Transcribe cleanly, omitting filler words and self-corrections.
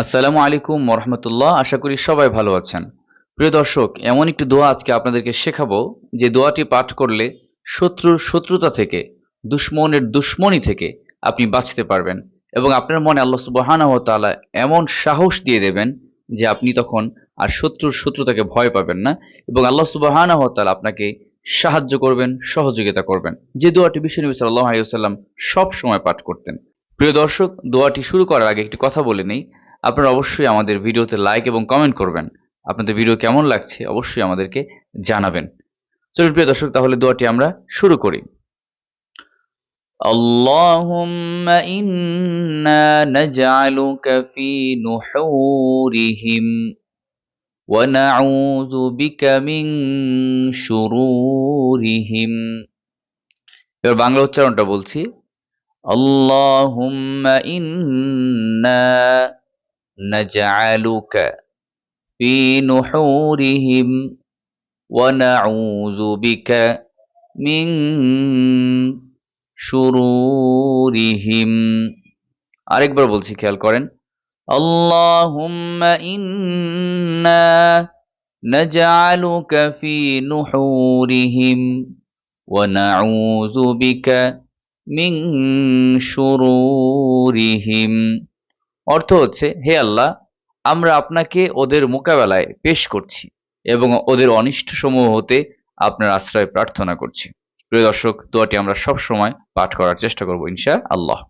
আসসালামু আলাইকুম ওরহমতুল্লাহ। আশা করি সবাই ভালো আছেন। প্রিয় দর্শক, এমন একটি দোয়া আজকে আপনাদেরকে শেখাবো যে দোয়াটি পাঠ করলে শত্রুর শত্রুতা থেকে, দুশ্মনের দুশ্মনী থেকে আপনি বাঁচতে পারবেন এবং আপনার মনে আল্লাহ সুবহানাহু ওয়া তাআলা এমন সাহস দিয়ে দেবেন যে আপনি তখন আর শত্রুর শত্রুতাকে ভয় পাবেন না এবং আল্লাহ সুবহানাহু ওয়া তাআলা আপনাকে সাহায্য করবেন, সহযোগিতা করবেন। যে দোয়াটি বিশ্বনবী সাল্লাল্লাহু আলাইহি ওয়াসাল্লাম সব সময় পাঠ করতেন। প্রিয় দর্শক, দোয়াটি শুরু করার আগে একটি কথা বলে নেই। আপনারা অবশ্যই আমাদের ভিডিওতে লাইক এবং কমেন্ট করবেন। আপনাদের ভিডিও কেমন লাগছে অবশ্যই আমাদেরকে জানাবেন। চলুন প্রিয় দর্শক, তাহলে দোয়াটি আমরা শুরু করি। আল্লাহুম্মা ইন্না নাজআলুকা ফি নুহুরিহিম ওয়া নাউযু বিকা মিন শুরুরিহিম। এবার বাংলা উচ্চারণটা বলছি। আল্লাহুম্মা ইন্না নাজআলুকা في نحورهم ونعوذ بك من شرورهم। আরেকবার বলছি, খেয়াল করেন। আল্লাহুম্মা ইন্না নাজআলুকা ফি নুহুরিহিম ওয়া নাউযু বিকা মিন শুরুরিহিম। অর্থ হচ্ছে, হে আল্লাহ, আমরা আপনাকে ওদের মোকাবেলায় পেশ করছি এবং ওদের অনিষ্ট সমূহ হতে আপনার আশ্রয় প্রার্থনা করছি। প্রিয় দর্শক, দোয়াটি আমরা সব সময় পাঠ করার চেষ্টা করব ইনশাআল্লাহ।